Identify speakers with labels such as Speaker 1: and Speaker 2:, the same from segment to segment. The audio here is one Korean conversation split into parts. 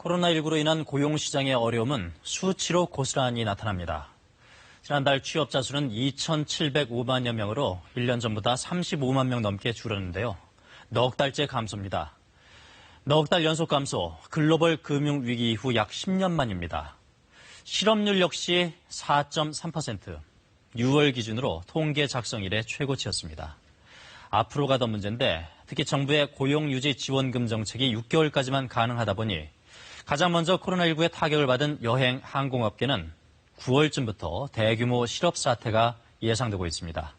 Speaker 1: 코로나19로 인한 고용시장의 어려움은 수치로 고스란히 나타납니다. 지난달 취업자 수는 2,705만여 명으로 1년 전보다 35만 명 넘게 줄었는데요. 넉 달째 감소입니다. 넉 달 연속 감소, 글로벌 금융위기 이후 약 10년 만입니다. 실업률 역시 4.3%, 6월 기준으로 통계 작성 이래 최고치였습니다. 앞으로가 더 문제인데 특히 정부의 고용유지 지원금 정책이 6개월까지만 가능하다 보니 가장 먼저 코로나19의 타격을 받은 여행 항공업계는 9월쯤부터 대규모 실업 사태가 예상되고 있습니다.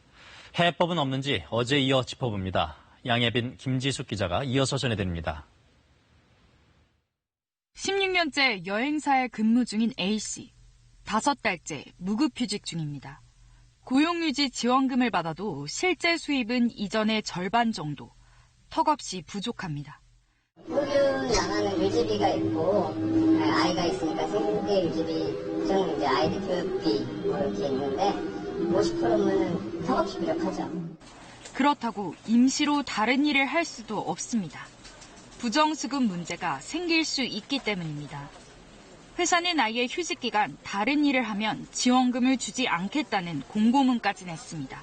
Speaker 1: 해법은 없는지 어제 이어 짚어봅니다. 양예빈, 김지숙 기자가 이어서 전해드립니다.
Speaker 2: 16년째 여행사에 근무 중인 A씨. 5달째 무급휴직 중입니다. 고용유지 지원금을 받아도 실제 수입은 이전의 절반 정도. 턱없이 부족합니다.
Speaker 3: 평균 나가는 유지비가 있고 아이가 있으니까 생계 유지비 좀 이제 아이들 교육비 이렇게 있는데 50%면 턱없이 부족하죠.
Speaker 2: 그렇다고 임시로 다른 일을 할 수도 없습니다. 부정수급 문제가 생길 수 있기 때문입니다. 회사는 아예 휴직 기간 다른 일을 하면 지원금을 주지 않겠다는 공고문까지 냈습니다.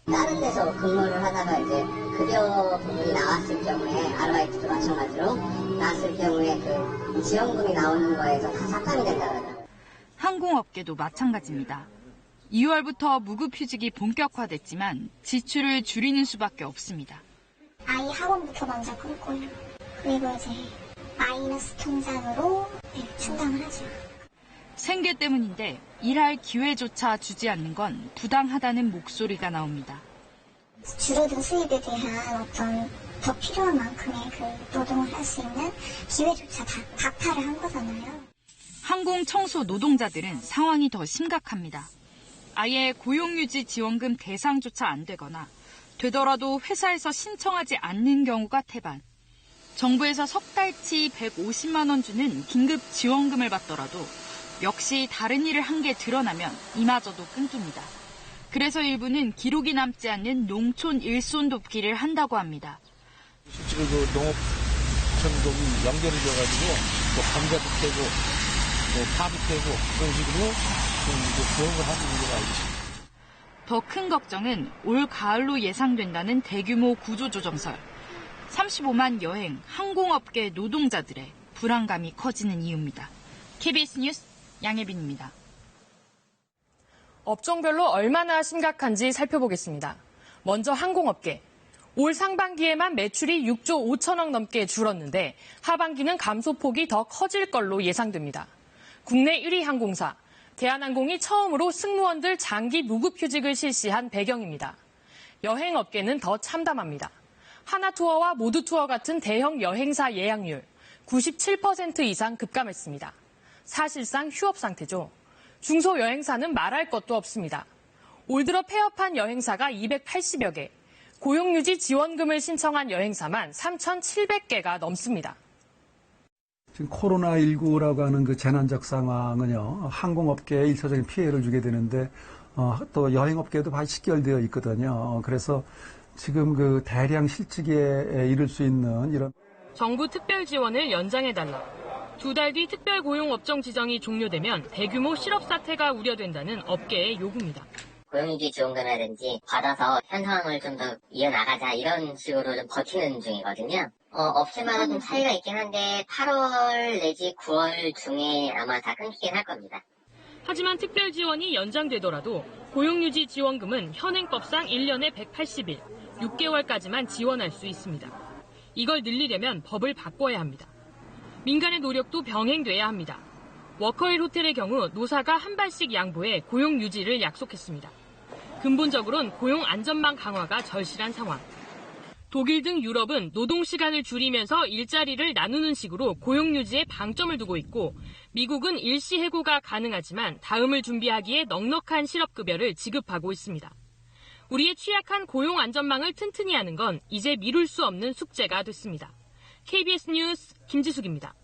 Speaker 3: 다른 데서 근무를 하다가 이제 급여 부분이 나왔을 경우에 아르바이트도 마찬가지로 나왔을 경우에 그 지원금이 나오는 거에서 다 삭감이 된다 그러더라고요.
Speaker 2: 항공업계도 마찬가지입니다. 2월부터 무급휴직이 본격화됐지만 지출을 줄이는 수밖에 없습니다.
Speaker 4: 아이 학원부터 먼저 끊고요. 그리고 이제 마이너스 통장으로 충당을 하죠.
Speaker 2: 생계 때문인데 일할 기회조차 주지 않는 건 부당하다는 목소리가 나옵니다.
Speaker 4: 줄어든 수입에 대한 어떤 더 필요한 만큼의 그 노동을 할 수 있는 기회조차 다 박탈을 한 거잖아요.
Speaker 2: 항공 청소 노동자들은 상황이 더 심각합니다. 아예 고용유지 지원금 대상조차 안 되거나 되더라도 회사에서 신청하지 않는 경우가 태반. 정부에서 석 달치 150만 원 주는 긴급 지원금을 받더라도 역시 다른 일을 한 게 드러나면 이마저도 끊깁니다. 그래서 일부는 기록이 남지 않는 농촌 일손 돕기를 한다고 합니다.
Speaker 5: 실제로 그 농업청동이 연결이 돼가지고 또 감자도 캐고 또 파도 캐고 그런 식으로 부업을 하고 있는 걸로 알고 있습니다.
Speaker 2: 더 큰 걱정은 올 가을로 예상된다는 대규모 구조조정설. 35만 여행, 항공업계 노동자들의 불안감이 커지는 이유입니다. KBS 뉴스 양예빈입니다.
Speaker 6: 업종별로 얼마나 심각한지 살펴보겠습니다. 먼저 항공업계. 올 상반기에만 매출이 6조 5천억 넘게 줄었는데 하반기는 감소폭이 더 커질 걸로 예상됩니다. 국내 1위 항공사, 대한항공이 처음으로 승무원들 장기 무급휴직을 실시한 배경입니다. 여행업계는 더 참담합니다. 하나투어와 모두투어 같은 대형 여행사 예약률 97% 이상 급감했습니다. 사실상 휴업 상태죠. 중소여행사는 말할 것도 없습니다. 올 들어 폐업한 여행사가 280여 개, 고용유지 지원금을 신청한 여행사만 3,700개가 넘습니다.
Speaker 7: 지금 코로나19라고 하는 그 재난적 상황은요, 항공업계에 일차적인 피해를 주게 되는데, 또 여행업계에도 많이 직결되어 있거든요. 그래서 지금 그 대량 실직에 이를 수 있는 이런.
Speaker 6: 정부 특별 지원을 연장해달라. 2달 뒤 특별 고용업종 지정이 종료되면 대규모 실업 사태가 우려된다는 업계의 요구입니다.
Speaker 3: 고용유지 지원금이라든지 받아서 현 상황을 좀 더 이어나가자 이런 식으로 좀 버티는 중이거든요. 업체마다 좀 차이가 있긴 한데 8월 내지 9월 중에 아마 다 끊기긴 할 겁니다.
Speaker 6: 하지만 특별 지원이 연장되더라도 고용유지 지원금은 현행법상 1년에 180일, 6개월까지만 지원할 수 있습니다. 이걸 늘리려면 법을 바꿔야 합니다. 민간의 노력도 병행돼야 합니다. 워커힐 호텔의 경우 노사가 한 발씩 양보해 고용 유지를 약속했습니다. 근본적으로는 고용 안전망 강화가 절실한 상황. 독일 등 유럽은 노동 시간을 줄이면서 일자리를 나누는 식으로 고용 유지에 방점을 두고 있고 미국은 일시 해고가 가능하지만 다음을 준비하기에 넉넉한 실업급여를 지급하고 있습니다. 우리의 취약한 고용 안전망을 튼튼히 하는 건 이제 미룰 수 없는 숙제가 됐습니다. KBS 뉴스 김지숙입니다.